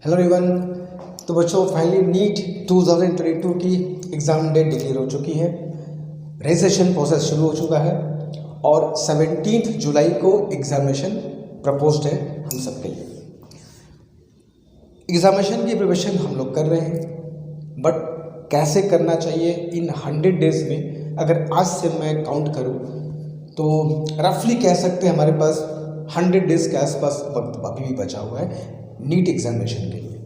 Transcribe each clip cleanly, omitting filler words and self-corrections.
Hello everyone. तो बच्चों finally NEET 2022 की एग्ज़ाम डेट डिक्लेयर हो चुकी है। रजिस्ट्रेशन प्रोसेस शुरू हो चुका है और 17 जुलाई को एग्ज़ामिनेशन प्रपोज्ड है हम सबके लिए। एग्ज़ामिनेशन की प्रिपरेशन हम लोग कर रहे हैं, बट कैसे करना चाहिए इन 100 डेज़ में, अगर आज से मैं काउंट करूं तो रफली कह सकते हैं हमारे पास 100 डेज़ के आसपास वक्त अभी भी बचा हुआ है नीट एग्जामिनेशन के लिए।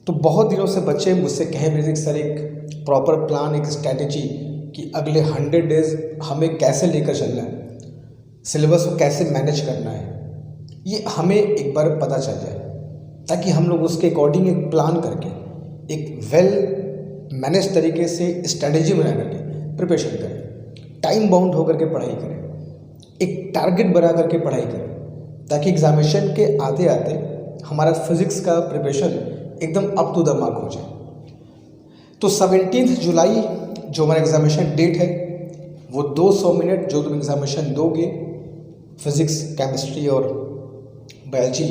तो बहुत दिनों से बच्चे मुझसे कहे बेसिक सर एक प्रॉपर प्लान, एक स्ट्रैटेजी कि अगले 100 डेज़ हमें कैसे लेकर चलना है, सिलेबस को कैसे मैनेज करना है, ये हमें एक बार पता चल जाए ताकि हम लोग उसके अकॉर्डिंग एक प्लान करके एक वेल मैनेज तरीके से स्ट्रैटेजी बना करके प्रिपरेशन करें, टाइम बाउंड होकर के पढ़ाई करें, एक टारगेट बना करके पढ़ाई करें, ताकि एग्जामिनेशन के आते आते हमारा फिजिक्स का प्रिपरेशन एकदम अप टू द मार्क हो जाए। तो 17 जुलाई जो हमारा एग्जामिनेशन डेट है वो 200 मिनट जो तुम एग्जामिनेशन दोगे फिजिक्स, केमिस्ट्री और बायोलॉजी,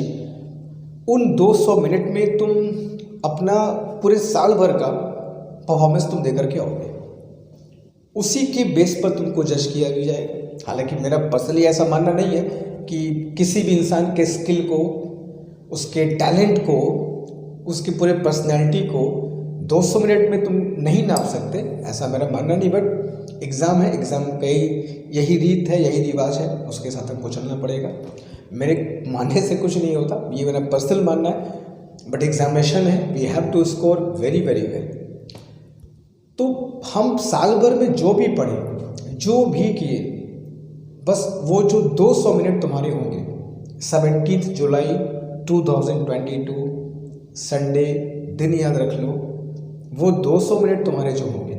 उन 200 मिनट में तुम अपना पूरे साल भर का परफॉर्मेंस तुम देकर के आओगे। उसी के बेस पर तुमको जज किया भी जाएगा। हालांकि मेरा पर्सनली ऐसा मानना नहीं है कि किसी भी इंसान के स्किल को, उसके टैलेंट को, उसकी पूरे पर्सनैलिटी को 200 मिनट में तुम नहीं नाप सकते, ऐसा मेरा मानना नहीं। बट एग्ज़ाम है, एग्ज़ाम का यही रीत है, यही रिवाज है, उसके साथ हमको चलना पड़ेगा। मेरे मानने से कुछ नहीं होता, ये मेरा पर्सनल मानना है, बट एग्जामिनेशन है, we have to score very very well. तो हम साल भर में जो भी पढ़े, जो भी किए, बस वो जो 200 मिनट तुम्हारे होंगे 17 जुलाई 2022 संडे दिन याद रख लो, वो 200 मिनट तुम्हारे जो होंगे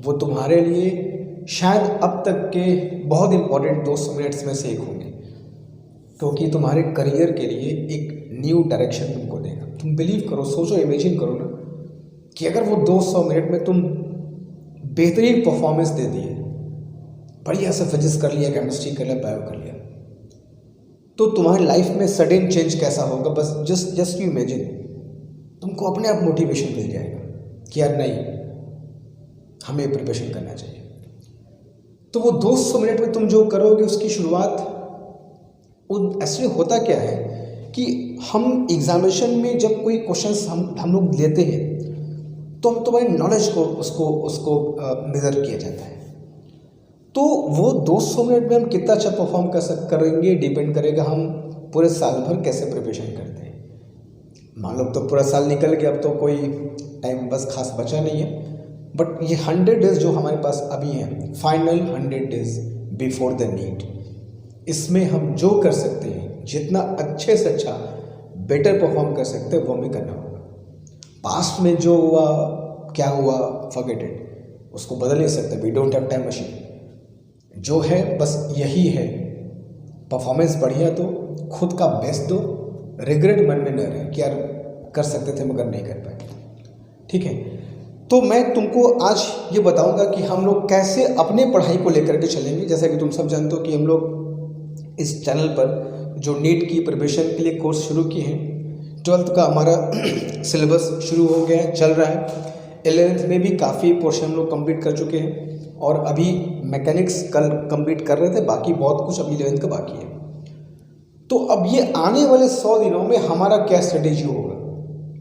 वो तुम्हारे लिए शायद अब तक के बहुत इंपॉर्टेंट 200 मिनट्स में से एक होंगे, क्योंकि तुम्हारे करियर के लिए एक न्यू डायरेक्शन तुमको देगा। तुम बिलीव करो, सोचो, इमेजिन करो ना कि अगर वो 200 मिनट में तुम बेहतरीन परफॉर्मेंस दे दिए, बढ़िया से फिजिक्स कर लिया, केमिस्ट्री कर लिया, बायो कर लिया, तो तुम्हारी लाइफ में सडन चेंज कैसा होगा। बस जस्ट यू इमेजिन, तुमको अपने आप मोटिवेशन मिल जाएगा कि यार नहीं, हमें प्रिपरेशन करना चाहिए। तो वो 200 मिनट में तुम जो करोगे उसकी शुरुआत एक्चुअली होता क्या है कि हम एग्जामिनेशन में जब कोई क्वेश्चंस हम लोग लेते हैं तो हम तुम्हारी नॉलेज को उसको मेज़र किया जाता है। तो वो 200 मिनट में हम कितना अच्छा परफॉर्म करेंगे डिपेंड करेगा हम पूरे साल भर कैसे प्रिपरेशन करते हैं। मान लो तो पूरा साल निकल गया, अब तो कोई टाइम बस खास बचा नहीं है, बट ये 100 डेज़ जो हमारे पास अभी हैं, final 100 days before the NEET, इसमें हम जो कर सकते हैं, जितना अच्छे से अच्छा बेटर परफॉर्म कर सकते हैं वो हमें करना होगा। पास्ट में जो हुआ, क्या हुआ, फॉरगेट इट, उसको बदल नहीं सकते, we don't have time machine. जो है बस यही है, परफॉर्मेंस बढ़िया दो, खुद का बेस्ट दो, रिग्रेट मन में न रहे कि यार कर सकते थे मगर नहीं कर पाए। ठीक है, तो मैं तुमको आज ये बताऊंगा कि हम लोग कैसे अपने पढ़ाई को लेकर के चलेंगे। जैसा कि तुम सब जानते हो कि हम लोग इस चैनल पर जो नीट की प्रिपरेशन के लिए कोर्स शुरू किए हैं, 12th का हमारा सिलेबस शुरू हो गया है, चल रहा है। 11th में भी काफ़ी पोर्शन हम लोग कंप्लीट कर चुके हैं और अभी मैकेनिक्स कल कंप्लीट कर रहे थे, बाकी बहुत कुछ अभी 11th का बाकी है। तो अब ये आने वाले 100 दिनों में हमारा क्या स्ट्रेटेजी होगा,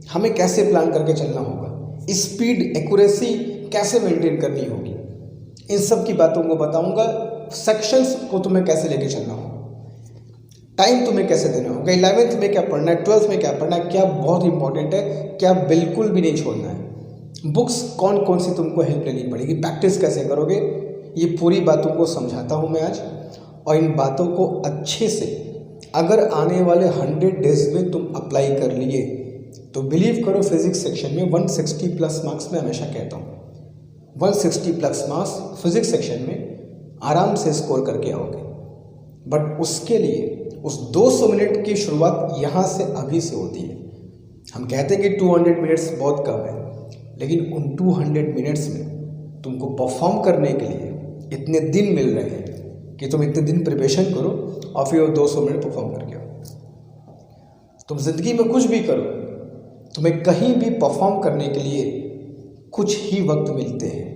हमें कैसे प्लान करके चलना होगा, स्पीड, एक्यूरेसी कैसे मेंटेन करनी होगी, इन सब की बातों को बताऊंगा। सेक्शंस को तुम्हें कैसे लेके चलना होगा, टाइम तुम्हें कैसे देना होगा, 11th में क्या पढ़ना है, 12th में क्या पढ़ना है, क्या बहुत इंपॉर्टेंट है, क्या बिल्कुल भी नहीं छोड़ना है, बुक्स कौन कौन सी तुमको हेल्प लेनी पड़ेगी, प्रैक्टिस कैसे करोगे, ये पूरी बातों को समझाता हूँ मैं आज। और इन बातों को अच्छे से अगर आने वाले 100 डेज़ में तुम अप्लाई कर लिए तो बिलीव करो, फिजिक्स सेक्शन में 160 प्लस मार्क्स मैं हमेशा कहता हूँ, 160 प्लस मार्क्स फिजिक्स सेक्शन में आराम से स्कोर करके आओगे। बट उसके लिए उस 200 मिनट की शुरुआत यहाँ से अभी से होती है। हम कहते हैं कि 200 मिनट्स बहुत कम है, लेकिन उन 200 मिनट्स में तुमको परफॉर्म करने के लिए इतने दिन मिल रहे हैं कि तुम इतने दिन प्रिपरेशन करो और फिर वो 200 मिनट परफॉर्म करके आओ। तुम ज़िंदगी में कुछ भी करो, तुम्हें कहीं भी परफॉर्म करने के लिए कुछ ही वक्त मिलते हैं,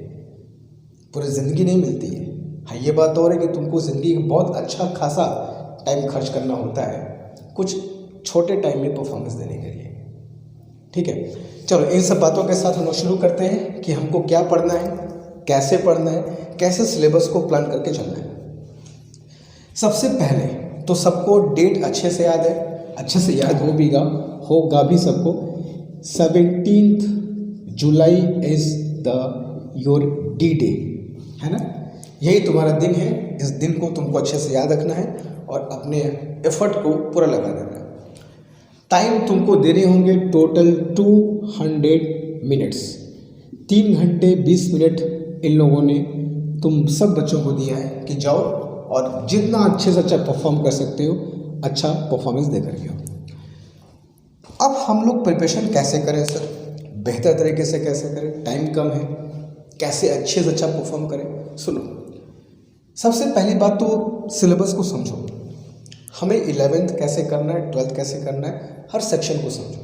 पूरी ज़िंदगी नहीं मिलती है। हाँ, ये बात और है कि तुमको ज़िंदगी में बहुत अच्छा खासा टाइम खर्च करना होता है कुछ छोटे टाइम में परफॉर्मेंस देने के लिए। ठीक है, चलो इन सब बातों के साथ हम लोग शुरू करते हैं कि हमको क्या पढ़ना है, कैसे पढ़ना है, कैसे सिलेबस को प्लान करके चलना है। सबसे पहले तो सबको डेट अच्छे से याद है, अच्छे से याद होगा भी सबको। 17 जुलाई इज़ योर डी डे, है ना, यही तुम्हारा दिन है। इस दिन को तुमको अच्छे से याद रखना है और अपने एफर्ट को पूरा लगा देना है। टाइम तुमको देने होंगे टोटल 200 मिनट्स, 3 घंटे 20 मिनट इन लोगों ने तुम सब बच्चों को दिया है कि जाओ और जितना अच्छे से अच्छा परफॉर्म कर सकते हो अच्छा परफॉर्मेंस दे करके आओ। अब हम लोग प्रिपरेशन कैसे करें सर, बेहतर तरीके से कैसे करें, टाइम कम है, कैसे अच्छे से अच्छा परफॉर्म करें। सुनो, सबसे पहली बात तो सिलेबस को समझो। हमें 11th कैसे करना है, 12th कैसे करना है, हर सेक्शन को समझो।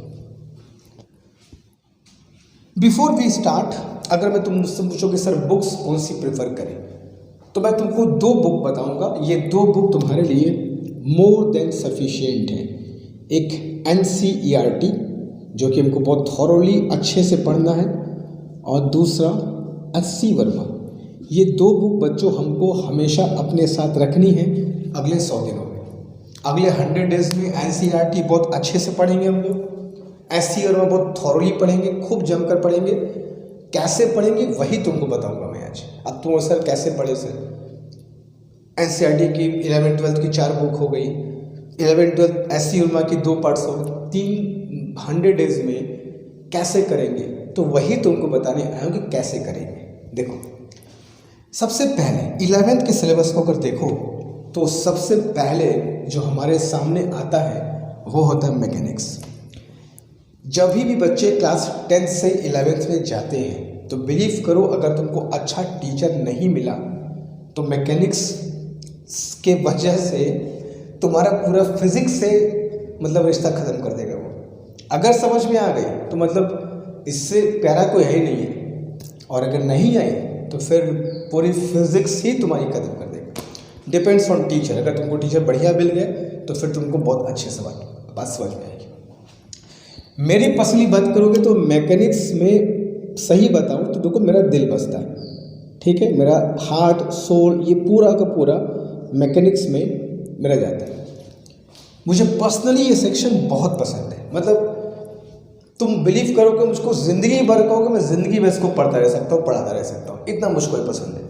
बिफोर वी स्टार्ट, अगर मैं तुम मुझसे पूछो कि सर बुक्स कौन सी प्रेफर करें, तो मैं तुमको 2 बुक बताऊंगा। ये 2 बुक तुम्हारे लिए मोर देन सफिशिएंट है। एक NCERT जो कि हमको बहुत थॉरोली अच्छे से पढ़ना है, और दूसरा SC वर्मा। ये 2 बुक बच्चों हमको हमेशा अपने साथ रखनी है अगले 100 दिनों में। अगले 100 डेज में NCERT बहुत अच्छे से पढ़ेंगे हम लोग, SC वर्मा बहुत थॉरोली पढ़ेंगे, खूब जमकर पढ़ेंगे। कैसे पढ़ेंगे वही तुमको बताऊंगा मैं आज। अब तुम सर कैसे पढ़े सर, NCERT की 11th-12th की 4 बुक हो गई, 11th-12th SC वर्मा की 2 पार्ट्स हो गए, 300 डेज में कैसे करेंगे, तो वही तुमको बताने आया हूँ कि कैसे करेंगे। देखो, सबसे पहले 11th के सिलेबस को अगर देखो तो सबसे पहले जो हमारे सामने आता है वो होता है मैकेनिक्स। जब भी बच्चे क्लास 10th से 11th में जाते हैं तो बिलीव करो, अगर तुमको अच्छा टीचर नहीं मिला तो मैकेनिक्स के वजह से तुम्हारा पूरा फिजिक्स से मतलब रिश्ता ख़त्म कर देगा वो। अगर समझ में आ गई तो मतलब इससे प्यारा कोई है ही नहीं है, और अगर नहीं आई तो फिर पूरी फिजिक्स ही तुम्हारी खत्म कर देगा। Depends on teacher. अगर तुमको टीचर बढ़िया मिल गए तो फिर तुमको बहुत अच्छे से बात समझ में आएगी। मेरी पर्सनली बात करोगे तो मैकेनिक्स में सही बताऊँ तो देखो मेरा दिल बसता है, ठीक है, मेरा हार्ट सोल ये पूरा का पूरा मैकेनिक्स में मेरा जाता है। मुझे पर्सनली ये सेक्शन बहुत पसंद है। मतलब तुम बिलीव करोगे, मुझको ज़िंदगी भर कहोगे मैं ज़िंदगी में इसको पढ़ता रह सकता हूँ, पढ़ाता रह सकता हूँ, इतना मुझको ये पसंद है।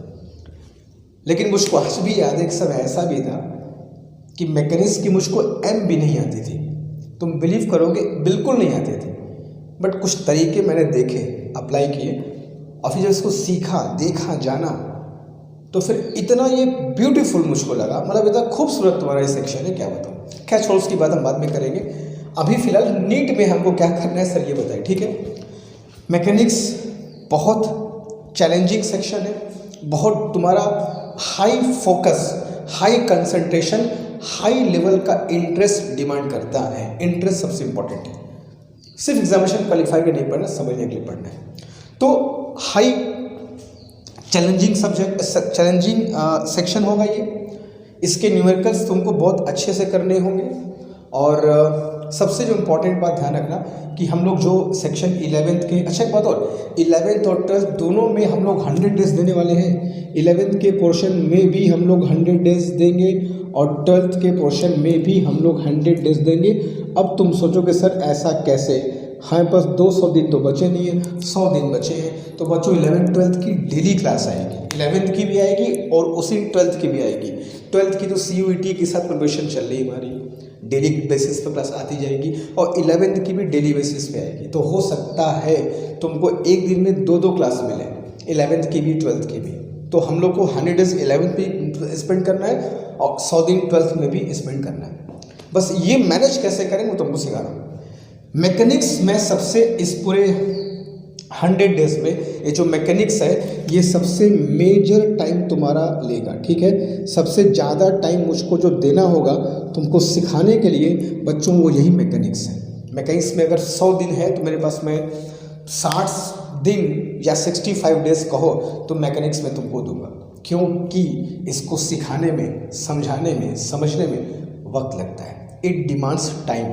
लेकिन मुझको आज भी याद है, एक समय ऐसा भी था कि मैकेनिक्स की मुझको M भी नहीं आती थी। तुम बिलीव करोगे बिल्कुल नहीं आती थी, बट कुछ तरीके मैंने देखे, अप्लाई किए, और फिर जब इसको सीखा, देखा, जाना, तो फिर इतना ये ब्यूटीफुल मुझको लगा। मतलब इतना खूबसूरत तुम्हारा ये सेक्शन है, क्या बताऊँ। खैर छोड़, उसकी बात हम बाद में करेंगे। अभी फ़िलहाल नीट में हमको क्या करना है सर ये बताइए, ठीक है। मैकेनिक्स बहुत चैलेंजिंग सेक्शन है, बहुत तुम्हारा high focus, high concentration, high level का इंटरेस्ट डिमांड करता है। इंटरेस्ट सबसे इंपॉर्टेंट है। सिर्फ एग्जामिनेशन क्वालिफाई के नहीं पढ़ना, समझने के लिए पढ़ना है। तो high challenging subject, challenging section होगा ये। इसके न्यूमेरिकल्स तुमको बहुत अच्छे से करने होंगे। और सबसे जो इम्पोर्टेंट बात ध्यान रखना कि हम लोग जो सेक्शन 11th के, अच्छा एक बात और, 11th और 12th दोनों में हम लोग 100 डेज देने वाले हैं। 11th के पोर्शन में भी हम लोग 100 डेज देंगे और 12th के पोर्शन में भी हम लोग 100 डेज देंगे। अब तुम सोचोगे सर ऐसा कैसे, हाँ बस 200 दिन तो बचे नहीं है, 100 दिन बचे हैं। तो बच्चों 11th-12th की डेली क्लास आएगी, 11th की भी आएगी और उसी 12th की भी आएगी। 12th की तो CUET के साथ प्रिपरेशन चल रही है हमारी, डेली बेसिस पे क्लास आती जाएगी, और 11th की भी डेली बेसिस पे आएगी। तो हो सकता है तुमको एक दिन में 2-2 क्लास मिले, 11th की भी 12th की भी। तो हम लोग को 100 डेज 11th पे स्पेंड करना है और 100 दिन 12th में भी स्पेंड करना है। बस ये मैनेज कैसे करें वो तुमको सिखा रहा हूँ। मैकेनिक्स में सबसे इस पूरे 100 डेज में ये जो मैकेनिक्स है ये सबसे मेजर टाइम तुम्हारा लेगा, ठीक है। सबसे ज़्यादा टाइम मुझको जो देना होगा तुमको सिखाने के लिए बच्चों, वो यही मैकेनिक्स है। मैकेनिक्स में अगर 100 दिन है तो मेरे पास में 60 दिन या 65 डेज कहो तो मैकेनिक्स में तुमको दूंगा, क्योंकि इसको सिखाने में, समझाने में, समझने में वक्त लगता है। इट डिमांड्स टाइम,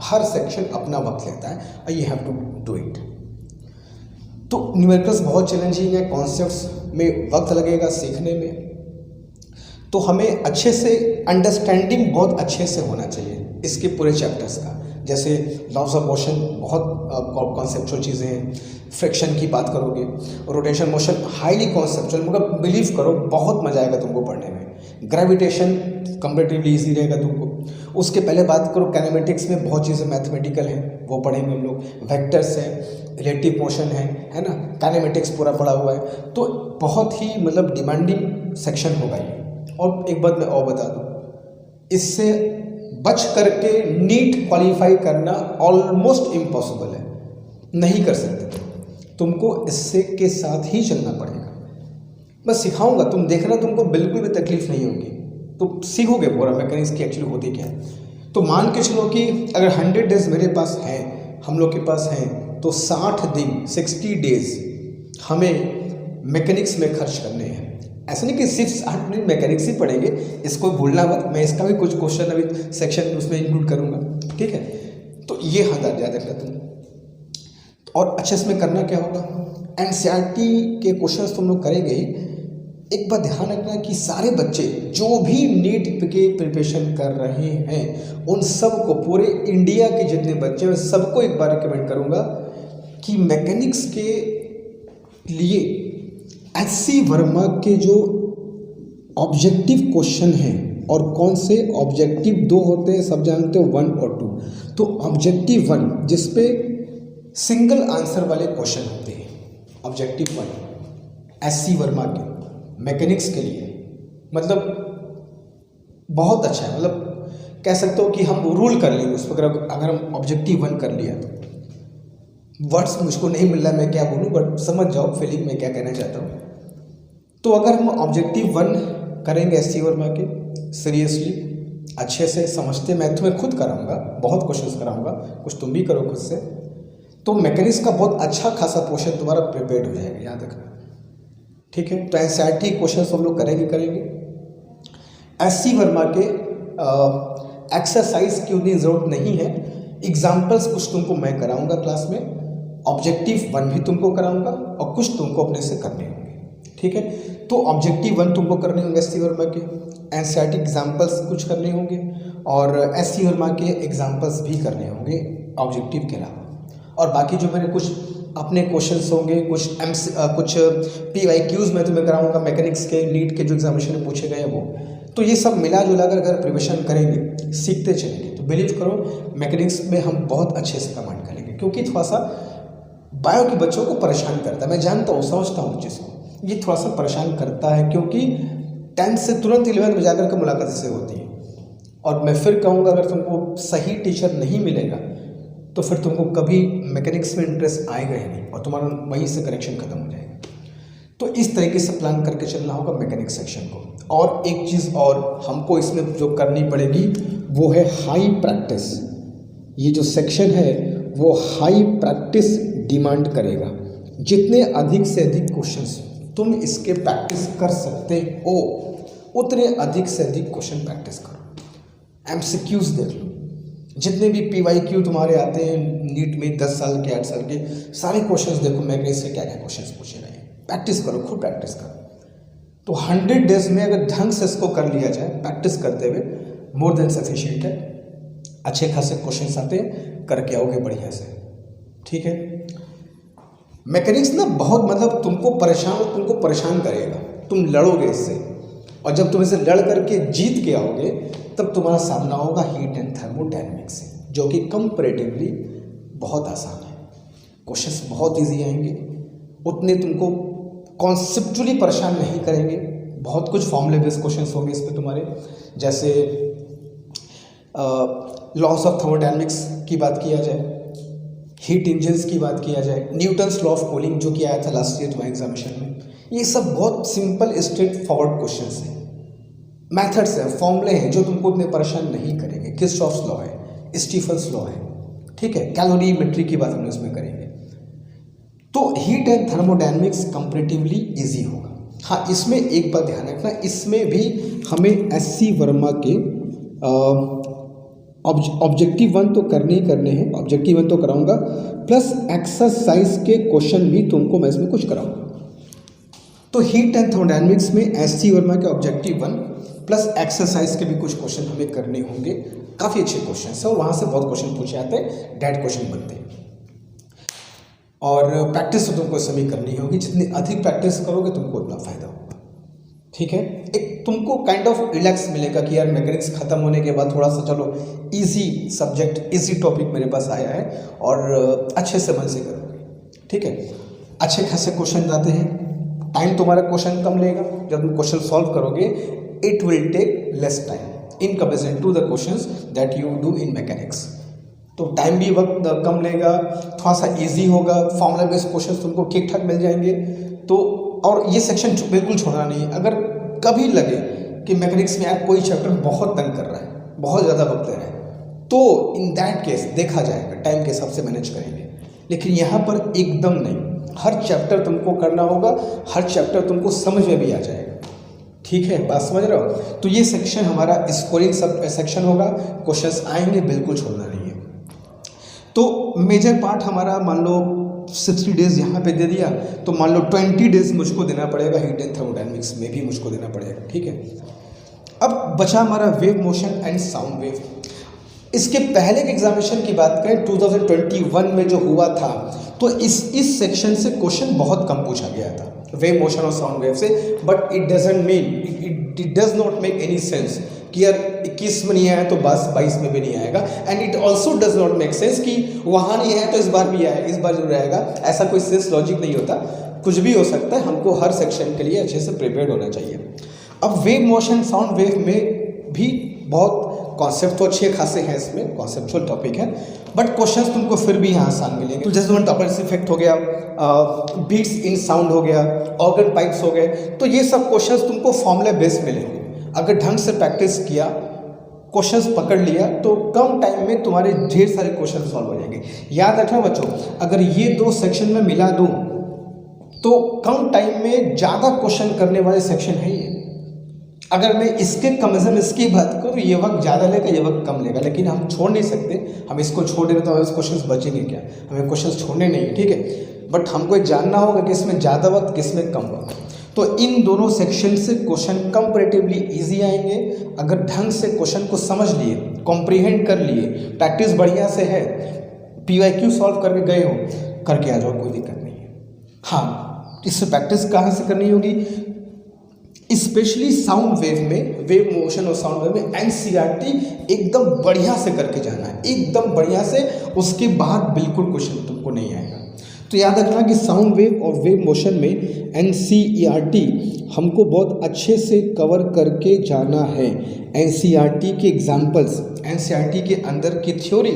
हर सेक्शन अपना वक्त लेता है और you have to do it. तो न्यूमेरिकल्स बहुत चैलेंजिंग है, कॉन्सेप्ट्स में वक्त लगेगा सीखने में, तो हमें अच्छे से अंडरस्टैंडिंग बहुत अच्छे से होना चाहिए इसके पूरे चैप्टर्स का। जैसे लॉज ऑफ मोशन बहुत कॉन्सेप्चुअल चीज़ें हैं, फ्रिक्शन की बात करोगे, रोटेशन मोशन हाईली कॉन्सेप्चुअल, मगर बिलीव करो बहुत मजा आएगा तुमको पढ़ने में। ग्रेविटेशन कंपेरेटिवली इजी रहेगा तुमको। उसके पहले बात करो काइनेमेटिक्स में बहुत चीज़ें मैथमेटिकल हैं, वो पढ़ेंगे हम लोग। वेक्टर्स है, रिलेटिव मोशन है ना, काइनेमेटिक्स पूरा पढ़ा हुआ है। तो बहुत ही मतलब डिमांडिंग सेक्शन होगा ये। और एक बात मैं और बता दूँ, इससे बच करके नीट क्वालिफाई करना ऑलमोस्ट इम्पॉसिबल है, नहीं कर सकते तुमको इससे के साथ ही चलना पड़ेगा। मैं सिखाऊंगा, तुम देखना, तुमको बिल्कुल भी तकलीफ नहीं होगी, तो सीखोगे पूरा मैकेनिक्स की एक्चुअली होती क्या है। तो मान के चलो कि अगर 100 डेज मेरे पास हैं, हम लोग के पास हैं, तो 60 दिन 60 डेज हमें मैकेनिक्स में खर्च करने हैं। ऐसा नहीं कि सिर्फ 60 मिनट मैकेनिक्स ही पढ़ेंगे, इसको भूलना मत। मैं इसका भी कुछ क्वेश्चन अभी सेक्शन उसमें इंक्लूड करूँगा, ठीक है। तो ये याद रखना तुम। और अच्छे इसमें करना क्या होगा, एनसीईआरटी के क्वेश्चंस तुम लोग करेंगे ही। एक बात ध्यान रखना कि सारे बच्चे जो भी नीट के प्रिपरेशन कर रहे हैं, उन सबको, पूरे इंडिया के जितने बच्चे हैं सबको एक बार रिकमेंड करूँगा कि मैकेनिक्स के लिए एच.सी. वर्मा के जो ऑब्जेक्टिव क्वेश्चन हैं, और कौन से ऑब्जेक्टिव 2 होते हैं सब जानते हो, 1 और 2। तो ऑब्जेक्टिव 1 जिसपे सिंगल आंसर वाले क्वेश्चन होते हैं, ऑब्जेक्टिव 1 एच.सी. वर्मा के मैकेनिक्स के लिए मतलब बहुत अच्छा है। मतलब कह सकते हो कि हम रूल कर लेंगे उस पर, अगर हम ऑब्जेक्टिव 1 कर लिया तो। वर्ड्स मुझको नहीं मिल रहा मैं क्या बोलूँ, बट समझ जाओ फीलिंग में क्या कहना चाहता हूँ। तो अगर हम ऑब्जेक्टिव 1 करेंगे एच.सी. वर्मा के सीरियसली अच्छे से समझते, मैं तुम्हें खुद कराऊंगा, बहुत क्वेश्चंस कराऊंगा, कुछ तुम भी करो खुद से, तो मैकेनिक्स का बहुत अच्छा खासा पोर्शन तुम्हारा प्रिपेयर्ड हो जाएगा, याद रखना, ठीक है। तो एनसीईआरटी क्वेश्चन हम लोग करेंगे। एच.सी. वर्मा के एक्सरसाइज की उतनी ज़रूरत नहीं है, एग्जाम्पल्स कुछ तुमको मैं कराऊंगा क्लास में, ऑब्जेक्टिव 1 भी तुमको कराऊंगा और कुछ तुमको अपने से करने होंगे, ठीक है। तो ऑब्जेक्टिव 1 तुमको करने होंगे एच.सी. वर्मा के, एनसीईआरटी एग्जाम्पल्स कुछ करने होंगे, और एच.सी. वर्मा के एग्जाम्पल्स भी करने होंगे ऑब्जेक्टिव के अलावा। और बाकी जो मेरे कुछ अपने क्वेश्चंस होंगे, कुछ PYQs मैं तुम्हें कराऊंगा मैकेनिक्स के, नीट के जो एग्जामिनेशन में पूछे गए हैं वो। तो ये सब मिला जुला कर अगर प्रिपरेशन करेंगे, सीखते चलेंगे, तो बिलीव करो मैकेनिक्स में हम बहुत अच्छे से कमांड करेंगे। क्योंकि थोड़ा सा बायो के बच्चों को परेशान करता है, मैं जानता हूँ, समझता हूँ जिसको ये थोड़ा सा परेशान करता है, क्योंकि 10th से तुरंत 11th में जाकर के मुलाकात इससे होती है। और मैं फिर कहूँगा, अगर तुमको सही टीचर नहीं मिलेगा तो फिर तुमको कभी मैकेनिक्स में इंटरेस्ट आएगा ही नहीं, और तुम्हारा वहीं से कनेक्शन खत्म हो जाएगा। तो इस तरीके से प्लान करके चलना होगा मैकेनिक्स सेक्शन को। और एक चीज़ और हमको इसमें जो करनी पड़ेगी वो है हाई प्रैक्टिस। ये जो सेक्शन है वो हाई प्रैक्टिस डिमांड करेगा। जितने अधिक से अधिक क्वेश्चंस तुम इसके प्रैक्टिस कर सकते हो, उतने अधिक से अधिक क्वेश्चन प्रैक्टिस करो। MCQs देख लो, जितने भी PYQ तुम्हारे आते हैं नीट में 10 साल के 8 साल के, सारे क्वेश्चंस देखो मैकेनिक्स से क्या क्या क्वेश्चंस पूछे गए, प्रैक्टिस करो, खूब प्रैक्टिस करो। तो 100 डेज में अगर ढंग से इसको कर लिया जाए प्रैक्टिस करते हुए, मोर देन सफिशिएंट है। अच्छे खासे क्वेश्चंस आते हैं, करके आओगे बढ़िया से, ठीक है। मैकेनिक्स ना बहुत मतलब तुमको परेशान करेगा, तुम लड़ोगे इससे, और जब तुम इसे लड़ करके जीत के आओगे तब तुम्हारा सामना होगा हीट एंड थर्मोडायनेमिक्स से, जो कि कंपैरेटिवली बहुत आसान है। क्वेश्चंस बहुत इजी आएंगे, उतने तुमको कॉन्सेप्चुअली परेशान नहीं करेंगे। बहुत कुछ फॉर्मूले बेस्ड क्वेश्चंस होंगे इस पे तुम्हारे, जैसे लॉस ऑफ थर्मोडायनेमिक्स की बात किया जाए, हीट इंजन्स की बात किया जाए, न्यूटन्स लॉ ऑफ कूलिंग जो कि आया था लास्ट ईयर तुम्हारे एग्जामिनेशन में, ये सब बहुत सिंपल स्ट्रेट फॉरवर्ड क्वेश्चंस हैं, मेथड्स हैं, फॉर्मूले हैं जो तुमको उतने परेशान नहीं करेंगे। किर्चॉफ्स लॉ है, स्टीफन्स लॉ है, ठीक है, कैलोरीमेट्री की बात हम इसमें करेंगे। तो heat and thermodynamics comparatively easy होगा। हाँ, इसमें एक बात ध्यान रखना, इसमें भी हमें एससी वर्मा के ऑब्जेक्टिव 1 तो करने ही करने हैं, ऑब्जेक्टिव 1 तो कराऊंगा, प्लस एक्सरसाइज के क्वेश्चन भी तुमको मैं इसमें कुछ कराऊंगा। तो हीट एंड थर्मोडायनेमिक्स में एससी वर्मा के ऑब्जेक्टिव 1 प्लस एक्सरसाइज के भी कुछ क्वेश्चन हमें करने होंगे। काफ़ी अच्छे क्वेश्चन हैं और वहाँ से बहुत क्वेश्चन पूछे जाते हैं, डेट क्वेश्चन बनते हैं। और प्रैक्टिस तो तुमको इसमें करनी होगी, जितनी अधिक प्रैक्टिस करोगे तुमको उतना फ़ायदा होगा, ठीक है। एक तुमको काइंड ऑफ रिलैक्स मिलेगा कि यार मैकेनिक्स खत्म होने के बाद थोड़ा सा चलो इजी सब्जेक्ट, इजी टॉपिक मेरे पास आया है और अच्छे से मन से करोगे, ठीक है। अच्छे खासे क्वेश्चन आते हैं, टाइम तुम्हारा क्वेश्चन कम लेगा, जब तुम क्वेश्चन सॉल्व करोगे it will take less time in comparison to the questions that you do in mechanics. तो टाइम भी वक्त कम लेगा, थोड़ा सा इजी होगा, फॉर्मूला बेस्ड क्वेश्चंस तुमको ठीक ठाक मिल जाएंगे। तो और ये सेक्शन बिल्कुल छोड़ना नहीं है। अगर कभी लगे कि मैकेनिक्स में यार कोई चैप्टर बहुत तंग कर रहा है, बहुत ज़्यादा वक्त ले रहा है, तो इन दैट केस देखा जाएगा, टाइम के हिसाब से मैनेज करेंगे। लेकिन यहाँ पर एकदम नहीं, हर चैप्टर तुमको करना होगा, हर चैप्टर तुमको समझ में भी आ जाएगा, ठीक है, बात समझ रहे हो। तो ये सेक्शन हमारा स्कोरिंग सब सेक्शन होगा, क्वेश्चंस आएंगे, बिल्कुल छोड़ना नहीं है। तो मेजर पार्ट हमारा मान लो 60 डेज यहाँ पे दे दिया, तो मान लो 20 डेज मुझको देना पड़ेगा हीट एंड थर्मोडायनेमिक्स में भी मुझको देना पड़ेगा, ठीक है। अब बचा हमारा wave motion and sound wave. इसके पहले के एग्जामिनेशन की बात करें 2021 में जो हुआ था, तो इस सेक्शन से क्वेश्चन बहुत कम पूछा गया था वेव मोशन और साउंड वेव से। But it doesn't mean, it does not make any sense कि यार 21 में नहीं आया तो बस 22 में भी नहीं आएगा। And it also does not make sense कि वहाँ नहीं आया तो इस बार भी आएगा, इस बार जरूर आएगा। ऐसा कोई सेंस लॉजिक नहीं होता, कुछ भी हो सकता है। हमको हर सेक्शन के लिए अच्छे से प्रिपेयर्ड होना चाहिए। अब वेव मोशन साउंड वेव में भी बहुत कॉन्सेप्ट तो अच्छे खासे हैं, इसमें कॉन्सेप्चुअल टॉपिक है, बट क्वेश्चंस तुमको फिर भी यहाँ आसान मिलेंगे। तो जैसे टॉपर्स इफेक्ट हो गया, बीट्स इन साउंड हो गया, ऑर्गन पाइप्स हो गए, तो ये सब क्वेश्चंस तुमको फॉर्मूला बेस्ड मिलेंगे। अगर ढंग से प्रैक्टिस किया, क्वेश्चंस पकड़ लिया, तो कम टाइम में तुम्हारे ढेर सारे क्वेश्चन सॉल्व हो जाएंगे। याद रखना बच्चों, अगर ये दो सेक्शन में मिला दूँ तो कम टाइम में ज़्यादा क्वेश्चन करने वाले सेक्शन है ये। अगर मैं इसके कंपेरिजन इसकी बात करूँ तो ये वक्त ज़्यादा लेगा, ये वक्त कम लेगा, लेकिन हम छोड़ नहीं सकते। हम इसको छोड़ दें तो हमें क्वेश्चंस बचेंगे क्या, हमें क्वेश्चंस छोड़ने नहीं, ठीक है। बट हमको जानना होगा कि इसमें ज़्यादा वक्त किसमें कम वक्त। तो इन दोनों सेक्शन से क्वेश्चन कंपैरेटिवली इजी आएंगे। अगर ढंग से क्वेश्चन को समझ लिए, कॉम्प्रीहेंड कर लिए, प्रैक्टिस बढ़िया से है, PYQ सॉल्व करके गए हो, करके आ जाओ, कोई दिक्कत नहीं है। हाँ, इससे प्रैक्टिस कहाँ से करनी होगी, स्पेशली साउंड वेव में, वेव मोशन और साउंड वेव में NCERT एकदम बढ़िया से करके जाना है, एकदम बढ़िया से। उसके बाद बिल्कुल क्वेश्चन तुमको नहीं आएगा। तो याद रखना कि साउंड वेव और वेव मोशन में NCERT हमको बहुत अच्छे से कवर करके जाना है। NCERT के एग्जाम्पल्स, NCERT के अंदर की थ्योरी,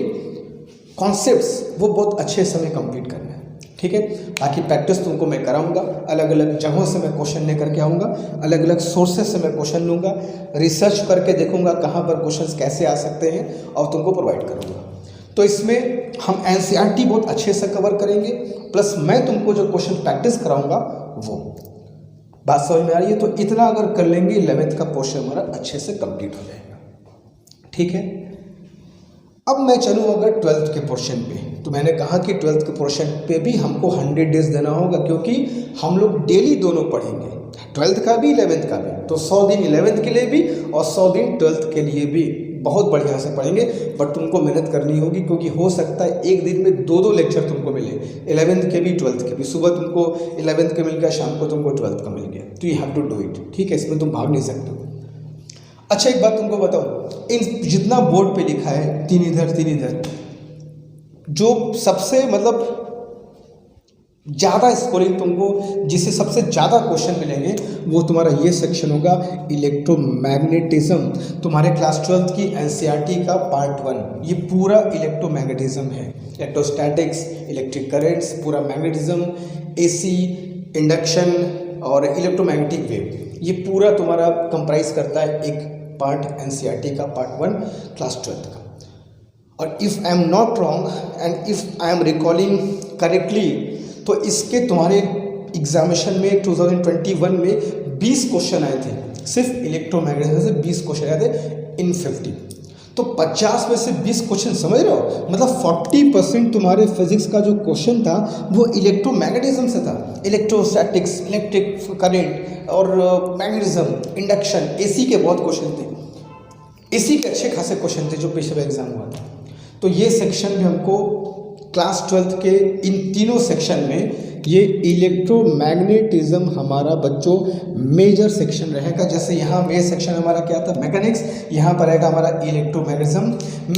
कॉन्सेप्ट्स, वो बहुत अच्छे से हमें कंप्लीट करना है, ठीक है। बाकी प्रैक्टिस तुमको मैं कराऊंगा, अलग अलग जगहों से मैं क्वेश्चन लेकर के आऊँगा, अलग अलग सोर्सेज से मैं क्वेश्चन लूँगा, रिसर्च करके देखूंगा कहाँ पर क्वेश्चंस कैसे आ सकते हैं और तुमको प्रोवाइड करूँगा। तो इसमें हम NCERT बहुत अच्छे से कवर करेंगे, प्लस मैं तुमको जो क्वेश्चन प्रैक्टिस कराऊंगा वो। बात समझ में आ रही है? तो इतना अगर कर लेंगे 11th का पोर्शन हमारा अच्छे से कंप्लीट हो जाएगा, ठीक है। अब मैं चलूँ अगर 12th के पोर्शन पे, तो मैंने कहा कि 12th के पोर्शन पे भी हमको 100 डेज देना होगा, क्योंकि हम लोग डेली दोनों पढ़ेंगे, 12th का भी 11th का भी। तो 100 दिन 11th के लिए भी और 100 दिन 12th के लिए भी बहुत बढ़िया से पढ़ेंगे। बट तुमको मेहनत करनी होगी, क्योंकि हो सकता है एक दिन में 2-2 लेक्चर तुमको मिले, 11th के भी 12th के भी। सुबह तुमको 11th का मिल गया, शाम को तुमको 12th का मिल गया, तो you have to do it, ठीक है। इसमें तुम भाग नहीं सकते। अच्छा, एक बात तुमको बताओ, इन जितना बोर्ड पे लिखा है 3 इधर 3 इधर, जो सबसे मतलब ज़्यादा स्कोरिंग तुमको, जिससे सबसे ज़्यादा क्वेश्चन मिलेंगे, वो तुम्हारा ये सेक्शन होगा, इलेक्ट्रोमैग्नेटिज्म। तुम्हारे क्लास 12th की NCERT का पार्ट 1 ये पूरा इलेक्ट्रोमैग्नेटिज्म है। इलेक्ट्रोस्टैटिक्स, इलेक्ट्रिक करंट्स, पूरा मैग्नेटिज्म, एसी, इंडक्शन और इलेक्ट्रोमैग्नेटिक वेव, ये पूरा तुम्हारा कंप्राइज करता है एक पार्ट एनसीईआरटी का, पार्ट 1 क्लास 12 का। और if I am not wrong and if I am recalling correctly, तो इसके तुम्हारे एग्जामिनेशन में 2021 में 20 क्वेश्चन आए थे, सिर्फ इलेक्ट्रोमैग्नेटिज्म से 20 क्वेश्चन आए थे इन 50। तो 50 में से 20 क्वेश्चन, समझ रहे हो, मतलब 40% तुम्हारे फिजिक्स का जो क्वेश्चन था वो इलेक्ट्रोमैग्नेटिज्म से था। इलेक्ट्रोस्टैटिक्स, इलेक्ट्रिक करंट और मैग्नेटिज्म, इंडक्शन, एसी के बहुत क्वेश्चन थे, एसी के अच्छे खासे क्वेश्चन थे जो पिछले एग्जाम हुआ था। तो ये सेक्शन में हमको क्लास 12 के इन तीनों सेक्शन में ये इलेक्ट्रोमैग्नेटिज्म हमारा बच्चों मेजर सेक्शन रहेगा। जैसे यहाँ मेजर सेक्शन हमारा क्या था, मैकेनिक्स, यहाँ पर रहेगा हमारा electromagnetism.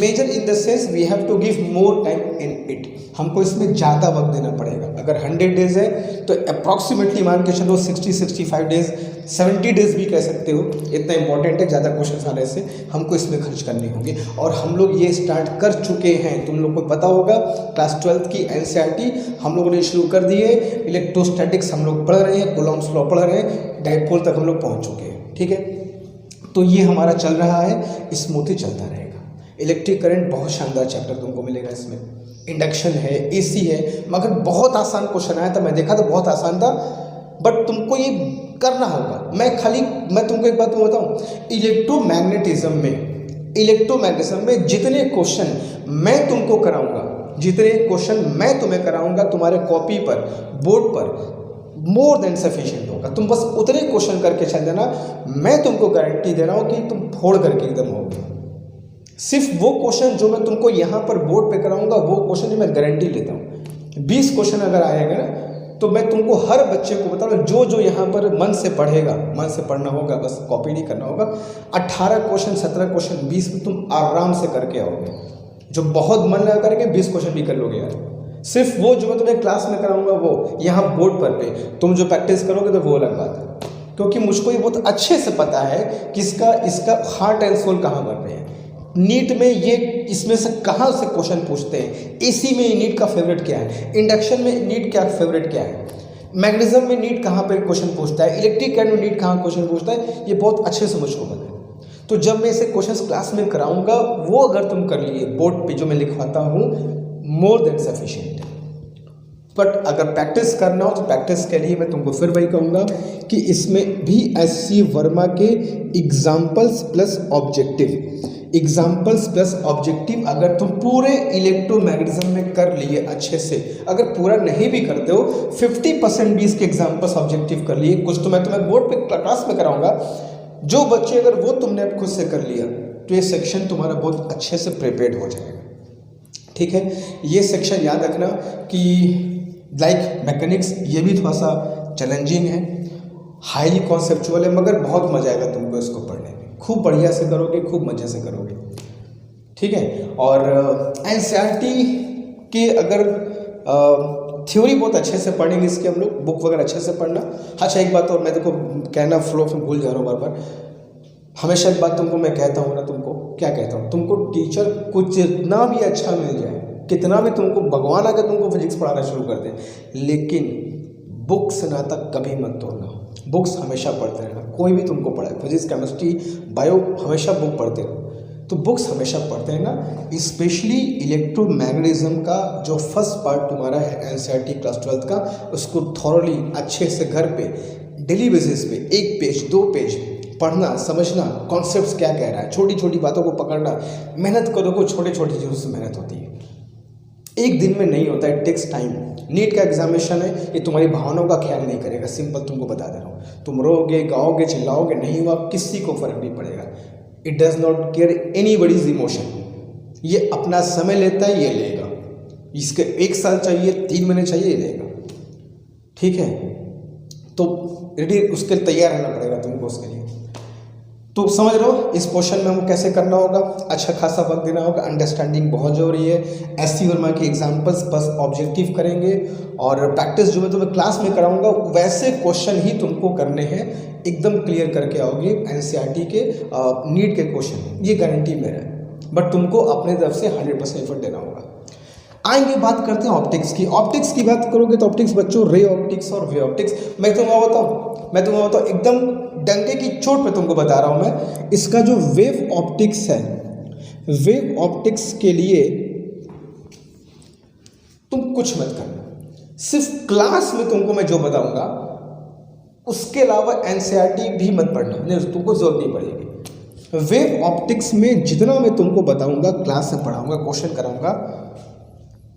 Major in the sense we have to give more time in it, हमको इसमें ज़्यादा वक्त देना पड़ेगा। अगर 100 डेज है तो अप्रॉक्सीमेटली मान के चलो 60-65 डेज, 70 डेज भी कह सकते हो, इतना इंपॉर्टेंट है। ज़्यादा क्वेश्चन आने से हमको इसमें खर्च करने होंगे और हम लोग ये स्टार्ट कर चुके हैं। तुम लोग को पता होगा क्लास 12 की एनसीईआरटी हम लोगों ने शुरू कर दी है। इलेक्ट्रोस्टैटिक्स हम लोग पढ़ रहे हैं, कूलॉम्स लॉ पढ़ रहे हैं, डाइपोल तक हम लोग पहुँच चुके हैं। ठीक है, तो ये हमारा चल रहा है, स्मूथली चलता रहेगा। इलेक्ट्रिक करंट बहुत शानदार चैप्टर तुमको मिलेगा इसमें, इंडक्शन है, एसी है, मगर बहुत आसान क्वेश्चन आया था, मैं देखा तो बहुत आसान था, बट तुमको ये करना होगा। मैं तुमको एक बात बताऊं, इलेक्ट्रोमैग्नेटिज्म में जितने क्वेश्चन मैं तुमको कराऊंगा, जितने क्वेश्चन मैं तुम्हें कराऊंगा तुम्हारे कॉपी पर, बोर्ड पर, मोर देन सफिशिएंट होगा। तुम बस उतने क्वेश्चन करके चल देना, मैं तुमको गारंटी दे रहा हूँ कि तुम फोड़ करके एकदम होगे। सिर्फ वो क्वेश्चन जो मैं तुमको यहाँ पर बोर्ड पे कराऊंगा, वो क्वेश्चन मैं गारंटी लेता हूँ। 20 क्वेश्चन अगर आएगा ना, तो मैं तुमको हर बच्चे को बताऊँ, जो यहाँ पर मन से पढ़ेगा, मन से पढ़ना होगा, बस कॉपी नहीं करना होगा। 18 क्वेश्चन, 17 क्वेश्चन, 20 में तुम आराम से करके आओगे। जो बहुत मन लगा करेंगे 20 क्वेश्चन भी कर लोगे यार। सिर्फ वो जो मैं तुम्हें क्लास में कराऊंगा, वो यहाँ बोर्ड पर पे तुम जो प्रैक्टिस करोगे तो वो अलग बात है, क्योंकि मुझको ये बहुत अच्छे से पता है कि इसका हार्ट एंड सोल कहाँ पर पे है। नीट में ये इसमें से कहाँ से क्वेश्चन पूछते हैं, एसी में नीट का फेवरेट क्या है, इंडक्शन में नीट क्या फेवरेट क्या है, मैग्नेटिज्म में नीट कहाँ पे क्वेश्चन पूछता है, इलेक्ट्रिक करंट में नीट कहाँ क्वेश्चन पूछता है, ये बहुत अच्छे से मुझको पता है। तो जब मैं इसे क्वेश्चंस क्लास में कराऊंगा, वो अगर तुम कर लिए बोर्ड पे जो मैं लिखवाता हूँ, मोर देन सफिशिएंट है। बट अगर प्रैक्टिस करना हो तो प्रैक्टिस के लिए मैं तुमको फिर वही कहूँगा कि इसमें भी SC वर्मा के एग्जाम्पल्स प्लस ऑब्जेक्टिव अगर तुम पूरे इलेक्ट्रोमैग्नेटिज्म में कर लिए अच्छे से, अगर पूरा नहीं भी करते हो 50% भी इसके एग्जाम्पल्स ऑब्जेक्टिव कर लिए, कुछ तो मैं तुम्हें बोर्ड पे क्लास में कराऊंगा, जो बच्चे अगर वो तुमने खुद से कर लिया तो ये सेक्शन तुम्हारा बहुत अच्छे से प्रिपेयर्ड हो जाएगा। ठीक है, ये सेक्शन याद रखना कि लाइक मैकेनिक्स, ये भी थोड़ा सा चैलेंजिंग है, हाईली कॉन्सेप्चुअल है, मगर बहुत मजा आएगा तुमको इसको पढ़ने में। खूब बढ़िया से करोगे, खूब मजे से करोगे। ठीक है, और एनसीईआरटी के अगर थ्योरी बहुत अच्छे से पढ़ेंगे इसके हम लोग, बुक वगैरह अच्छे से पढ़ना। अच्छा एक बात और मैं देखो कहना फ्लो में भूल जा रहा हूँ बार, हमेशा एक बात तुमको मैं कहता हूँ ना, तुमको क्या कहता हूँ, तुमको टीचर कुछ जितना भी अच्छा मिल जाए, कितना भी तुमको भगवान आकर तुमको फिजिक्स पढ़ाना शुरू कर दे, लेकिन बुक्स ना तक कभी मत तोड़ना, बुक्स हमेशा पढ़ते रहना। कोई भी तुमको पढ़ाए, फिजिक्स, केमिस्ट्री, बायो, हमेशा बुक पढ़ते रहो। तो बुक्स हमेशा पढ़ते हैं ना, स्पेशली इलेक्ट्रोमैग्नेटिज्म का जो फर्स्ट पार्ट तुम्हारा है एनसीईआरटी क्लास 12 का, उसको थॉरली अच्छे से घर पे डेली बेसिस पे 1 पेज 2 पेज पढ़ना, समझना, कॉन्सेप्ट्स क्या कह रहा है, छोटी छोटी बातों को पकड़ना, मेहनत करोगे, छोटे छोटी चीज़ों से मेहनत होती है, एक दिन में नहीं होता, इट टेक्स टाइम। नीट का एग्जामिनेशन है, ये तुम्हारी भावनाओं का ख्याल नहीं करेगा, सिंपल तुमको बता दे रहा हूँ। तुम रोगे, गाओगे, चिल्लाओगे, नहीं हुआ, किसी को फर्क नहीं पड़ेगा। It does not care anybody's emotion. ये अपना समय लेता है, ये लेगा, इसके 1 साल चाहिए, 3 महीने चाहिए, ये लेगा। ठीक है, तो रेडी उसके लिए तैयार रहना पड़ेगा तुमको उसके लिए। तो समझ लो इस क्वेश्चन में हमको कैसे करना होगा, अच्छा खासा वक्त देना होगा, अंडरस्टैंडिंग बहुत जरूरी है। SC वर्मा के एग्जांपल्स बस ऑब्जेक्टिव करेंगे और प्रैक्टिस जो मैं तुम्हें क्लास में कराऊंगा वैसे क्वेश्चन ही तुमको करने हैं, एकदम क्लियर करके आओगे एनसीईआरटी के नीट के क्वेश्चन, ये गारंटी मेरा है। बट तुमको अपने तरफ से 100% एफर्ट देना होगा। आएंगे बात करते हैं ऑप्टिक्स की। ऑप्टिक्स की बात करोगे तो ऑप्टिक्स बच्चों रे ऑप्टिक्स और वे ऑप्टिक्स, मैं तुम्हें बताऊँ एकदम डंके की चोट पे तुमको बता रहा हूँ मैं। इसका जो वेव ऑप्टिक्स है, वेव ऑप्टिक्स के लिए तुम कुछ मत करना, सिर्फ क्लास में तुमको मैं जो बताऊंगा उसके अलावा एनसीईआरटी भी मत पढ़ना, नहीं तुमको जरूरत नहीं पड़ेगी। वेव ऑप्टिक्स में जितना मैं तुमको बताऊंगा, क्लास में पढ़ाऊंगा, क्वेश्चन कराऊंगा,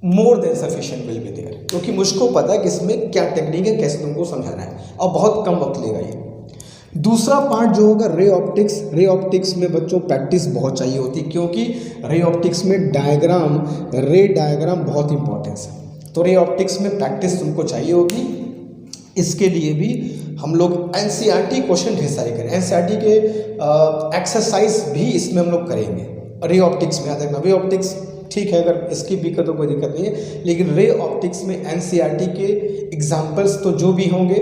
more than sufficient will be there, क्योंकि मुझको पता है कि इसमें क्या टेक्निक है, कैसे तुमको समझाना है, और बहुत कम वक्त लेगा ये। दूसरा पार्ट जो होगा रे ऑप्टिक्स। रे ऑप्टिक्स में बच्चों प्रैक्टिस बहुत चाहिए होती है, क्योंकि रे ऑप्टिक्स में डायग्राम, रे डायग्राम बहुत इंपॉर्टेंस है, तो रे ऑप्टिक्स में प्रैक्टिस तुमको चाहिए होगी। इसके लिए भी हम लोग एनसीईआरटी क्वेश्चन ढेर सारे करें, एनसीईआरटी के एक्सरसाइज भी इसमें हम लोग करेंगे रे ऑप्टिक्स में। याद रखना वे ऑप्टिक्स ठीक है, अगर इसकी भी कर तो कोई दिक्कत नहीं है, लेकिन रे ऑप्टिक्स में एनसीईआरटी के एग्जाम्पल्स तो जो भी होंगे,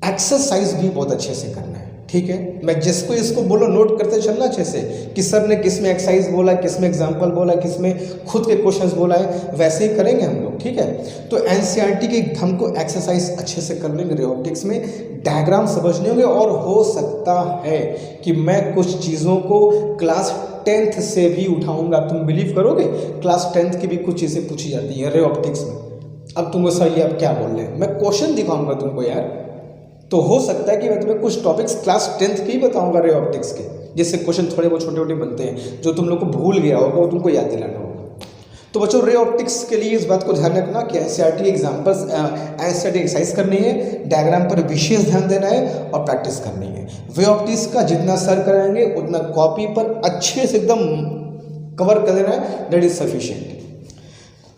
एक्सरसाइज भी बहुत अच्छे से करना है, ठीक है। मैं जिसको इसको बोलो नोट करते चलना अच्छे से कि सर ने किस में एक्सरसाइज बोला, किस में एग्जाम्पल बोला, किस में खुद के क्वेश्चंस बोला है, वैसे ही करेंगे हम लोग, ठीक है। तो एनसीईआरटी के हमको एक्सरसाइज अच्छे से कर लेंगे, रे ऑप्टिक्स में डायग्राम समझने होंगे, और हो सकता है कि मैं कुछ चीज़ों को क्लास 10th से भी उठाऊंगा। तुम बिलीव करोगे क्लास 10th की भी कुछ चीज़ें पूछी जाती है रे ऑप्टिक्स में। अब तुमको सर ये अब क्या बोल रहे हैं, मैं क्वेश्चन दिखाऊंगा तुमको यार, तो हो सकता है कि मैं तुम्हें कुछ टॉपिक्स क्लास 10th के ही बताऊंगा रे ऑप्टिक्स के, जिससे क्वेश्चन थोड़े बहुत छोटे छोटे बनते हैं, जो तुम लोग को भूल गया होगा वो तुमको याद दिलाना होगा। तो बच्चों रे ऑप्टिक्स के लिए इस बात को ध्यान रखना कि एनसीईआरटी एग्जाम्पल्स, एनसीईआरटी एक्सरसाइज करनी है, डायग्राम पर विशेष ध्यान देना है और प्रैक्टिस करनी है। वे ऑप्टिक्स का जितना सर कराएंगे उतना कॉपी पर अच्छे से एकदम कवर कर देना है, दैट इज सफिशिएंट।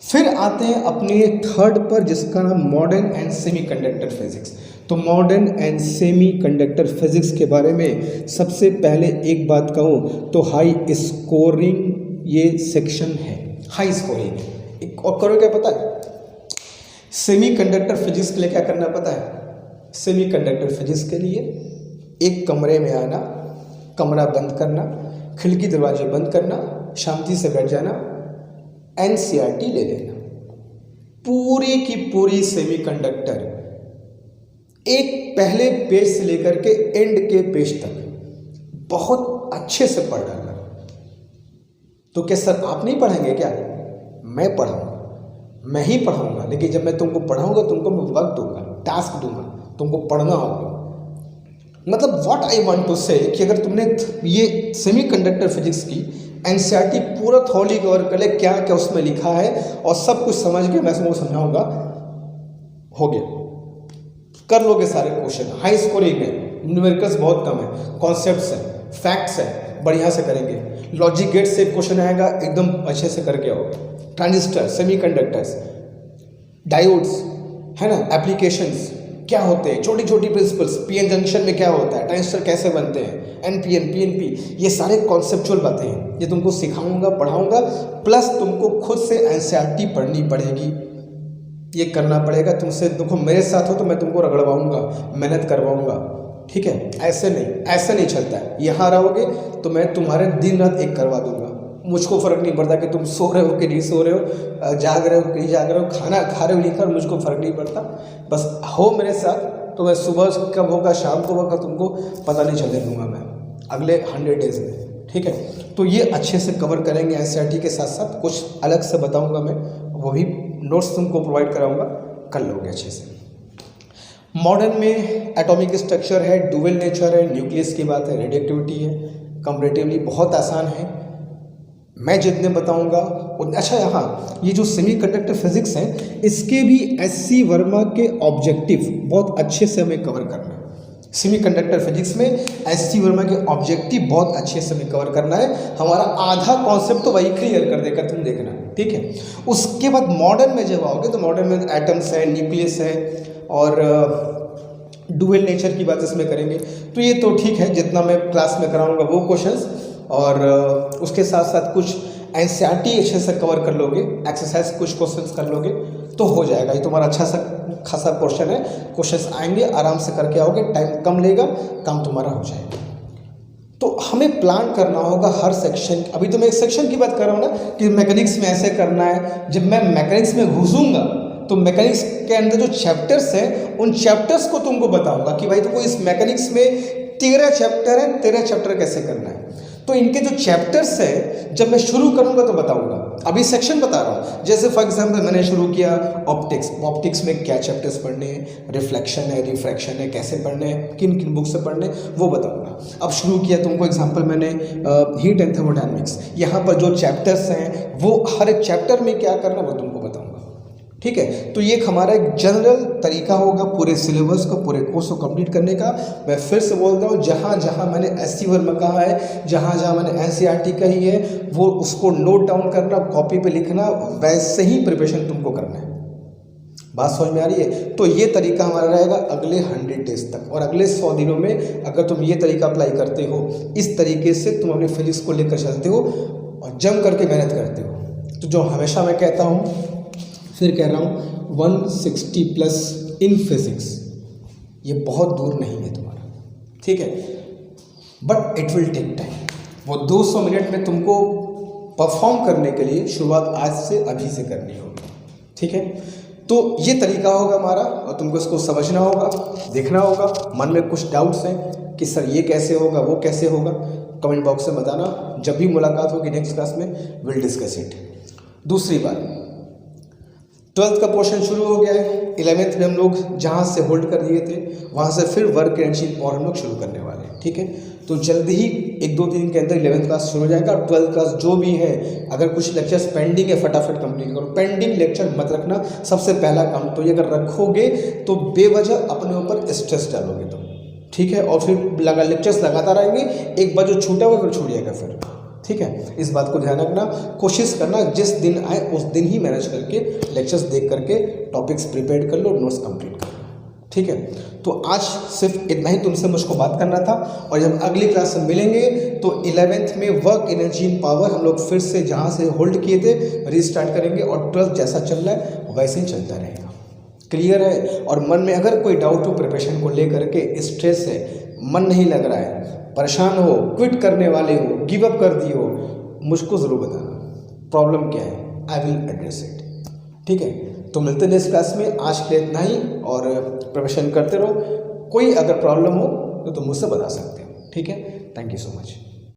फिर आते हैं अपने थर्ड पर, जिसका नाम मॉडर्न एंड सेमीकंडक्टर फिजिक्स। तो मॉडर्न एंड सेमीकंडक्टर फिजिक्स के बारे में सबसे पहले एक बात कहूँ तो हाई स्कोरिंग ये सेक्शन है, हाई स्कोरिंग। और करो क्या पता है, सेमीकंडक्टर फिजिक्स के लिए क्या करना पता है? सेमीकंडक्टर फिजिक्स के लिए एक कमरे में आना, कमरा बंद करना, खिड़की दरवाजे बंद करना, शांति से बैठ जाना, एनसीईआरटी ले लेना, पूरी की पूरी सेमीकंडक्टर एक पहले पेज से लेकर के एंड के पेज तक बहुत अच्छे से पढ़ डालना। तो क्या सर आप नहीं पढ़ेंगे क्या? मैं पढ़ाऊंगा, मैं ही पढ़ाऊंगा, लेकिन जब मैं तुमको पढ़ाऊंगा तुमको मैं वक्त दूंगा, टास्क दूंगा, तुमको पढ़ना होगा। मतलब व्हाट आई वांट टू से कि अगर तुमने ये सेमीकंडक्टर फिजिक्स की एनसीईआरटी पूरा थॉली कवर कर ले, क्या क्या उसमें लिखा है और सब कुछ समझ के मैं तुमको समझाऊंगा, हो गया, कर लोगे सारे क्वेश्चन। हाई स्कोरिंग है, न्यूमेरिकल्स बहुत कम है, कॉन्सेप्ट्स है, फैक्ट्स है, बढ़िया से करेंगे। लॉजिक गेट से क्वेश्चन आएगा, एकदम अच्छे से करके आओगे। ट्रांजिस्टर, सेमीकंडक्टर्स, डायोड्स है ना, एप्लीकेशंस क्या होते हैं, छोटी छोटी प्रिंसिपल्स, पीएन जंक्शन में क्या होता है, ट्रांजिस्टर कैसे बनते हैं, एनपीएन, पीएनपी, ये सारे कॉन्सेप्चुअल बातें हैं, ये तुमको सिखाऊंगा, पढ़ाऊंगा। प्लस तुमको खुद से एनसीईआरटी पढ़नी पड़ेगी, ये करना पड़ेगा तुमसे। देखो मेरे साथ हो तो मैं तुमको रगड़वाऊंगा, मेहनत करवाऊंगा, ठीक है। ऐसे नहीं चलता है। यहाँ रहोगे तो मैं तुम्हारे दिन रात एक करवा दूंगा, मुझको फ़र्क नहीं पड़ता कि तुम सो रहे हो कि नहीं सो रहे हो, जाग रहे हो कि नहीं जाग रहे हो, खाना खा रहे हो नहीं खा रहे हो, मुझको फ़र्क नहीं पड़ता। बस हो मेरे साथ तो मैं सुबह कब होगा, शाम को होगा, तुमको पता नहीं चलने दूंगा मैं अगले 100 डेज़ में, ठीक है। तो ये अच्छे से कवर करेंगे एनसीईआरटी के साथ साथ, कुछ अलग से बताऊँगा मैं, वो भी नोट्स तुमको प्रोवाइड कराऊंगा, कर लोगे अच्छे से। मॉडर्न में एटॉमिक स्ट्रक्चर है, डुअल नेचर है, न्यूक्लियस की बात है, रेडियोएक्टिविटी है, कंपैरेटिवली बहुत आसान है, मैं जितने बताऊंगा उतने। अच्छा यहाँ ये जो सेमीकंडक्टर फिजिक्स है, इसके भी एससी वर्मा के ऑब्जेक्टिव बहुत अच्छे से हमें कवर करना है। सेमीकंडक्टर फिजिक्स में एससी वर्मा के ऑब्जेक्टिव बहुत अच्छे से हमें कवर करना है, हमारा आधा कॉन्सेप्ट तो वही क्लियर कर देगा, तुम देखना, ठीक है। उसके बाद मॉडर्न में जब आओगे तो मॉडर्न में एटम्स है, न्यूक्लियस है और डुअल नेचर की बात इसमें करेंगे। तो ये तो ठीक है, जितना मैं क्लास में कराऊंगा वो क्वेश्चंस, और उसके साथ साथ कुछ एनसीईआरटी अच्छे से कवर कर लोगे, एक्सरसाइज कुछ क्वेश्चंस कर लोगे तो हो जाएगा। ये तुम्हारा अच्छा सा खासा पोर्शन है, क्वेश्चंस आएंगे, आराम से करके आओगे, टाइम कम लेगा, काम तुम्हारा हो जाएगा। तो हमें प्लान करना होगा हर सेक्शन। अभी तो मैं एक सेक्शन की बात कर रहा हूँ ना कि मैकेनिक्स में ऐसे करना है। जब मैं मैकेनिक्स में घुसूंगा तो मैकेनिक्स के अंदर जो चैप्टर्स हैं उन चैप्टर्स को तुमको बताऊंगा कि भाई तुमको इस मैकेनिक्स में 13 चैप्टर है, 13 चैप्टर कैसे करना है। तो इनके जो चैप्टर्स है जब मैं शुरू करूंगा तो बताऊंगा। अभी सेक्शन बता रहा हूँ। जैसे फॉर एग्जांपल मैंने शुरू किया ऑप्टिक्स। ऑप्टिक्स में क्या चैप्टर्स पढ़ने हैं, रिफ्लेक्शन है, रिफ्रैक्शन है, कैसे पढ़ने हैं, किन किन बुक से पढ़ने वो बताऊंगा। अब शुरू किया तुमको एग्जांपल मैंने हीट एंड थर्मोडायनेमिक्स। यहाँ पर जो चैप्टर्स हैं वो हर एक चैप्टर में क्या करना वो तुमको बताऊंगा। ठीक है, तो ये एक हमारा एक जनरल तरीका होगा पूरे सिलेबस को, पूरे कोर्स को कंप्लीट करने का। मैं फिर से बोल रहा हूँ, जहाँ जहाँ मैंने एस.सी. वर्मा कहा है, जहाँ जहाँ मैंने एन.सी.ई.आर.टी. कही है, वो उसको नोट डाउन करना, कॉपी पे लिखना, वैसे ही प्रिपरेशन तुमको करना है। बात समझ में आ रही है? तो ये तरीका हमारा रहेगा अगले 100 डेज तक, और अगले 100 दिनों में अगर तुम ये तरीका अप्लाई करते हो, इस तरीके से तुम अपने फिजिक्स को लेकर चलते हो और जम करके मेहनत करते हो, तो जो हमेशा मैं कहता हूँ, फिर कह रहा हूँ, 160+ इन फिजिक्स ये बहुत दूर नहीं है तुम्हारा। ठीक है, but it will take time. वो 200 मिनट में तुमको परफॉर्म करने के लिए शुरुआत आज से अभी से करनी होगी। ठीक है, तो ये तरीका होगा हमारा, और तुमको इसको समझना होगा, देखना होगा। मन में कुछ डाउट्स हैं कि सर ये कैसे होगा, वो कैसे होगा, कमेंट बॉक्स में बताना। जब भी मुलाकात होगी नेक्स्ट क्लास में विल डिस्कस इट। दूसरी बात, 12th का पोर्शन शुरू हो गया है। 11th में हम लोग जहाँ से होल्ड कर दिए थे वहाँ से फिर वर्क एनर्जी पावर हम लोग शुरू करने वाले हैं। ठीक है, तो जल्दी ही 1-2 दिन के अंदर 11th क्लास शुरू हो जाएगा। 12th क्लास जो भी है, अगर कुछ लेक्चर्स पेंडिंग है फटाफट कंप्लीट करो। पेंडिंग लेक्चर मत रखना, सबसे पहला काम। तो ये अगर रखोगे तो बेवजह अपने ऊपर स्ट्रेस डालोगे तुम। ठीक है, और फिर लेक्चर्स लगाता रहेंगे, एक बार जो छूटा हुआ फिर छूट जाएगा फिर। ठीक है, इस बात को ध्यान रखना। कोशिश करना जिस दिन आए उस दिन ही मैनेज करके लेक्चर्स देख करके टॉपिक्स प्रिपेयर कर लो, नोट्स कंप्लीट कर लो। ठीक है, तो आज सिर्फ इतना ही तुमसे मुझको बात करना था। और जब अगली क्लास में मिलेंगे तो 11th में वर्क एनर्जी इन पावर हम लोग फिर से जहाँ से होल्ड किए थे रीस्टार्ट करेंगे, और 12th जैसा चल रहा है वैसे ही चलता रहेगा। क्लियर है? और मन में अगर कोई डाउट हो प्रिपरेशन को लेकर के, स्ट्रेस है, मन नहीं लग रहा है, परेशान हो, क्विट करने वाले हो, गिव अप कर दिए हो, मुझको ज़रूर बताना प्रॉब्लम क्या है। I will address it. ठीक है, तो मिलते हैं नेक्स्ट क्लास में। आज के लिए इतना ही, और प्रिपरेशन करते रहो। कोई अगर प्रॉब्लम हो तो तुम मुझसे बता सकते हो। ठीक है, थैंक यू सो मच।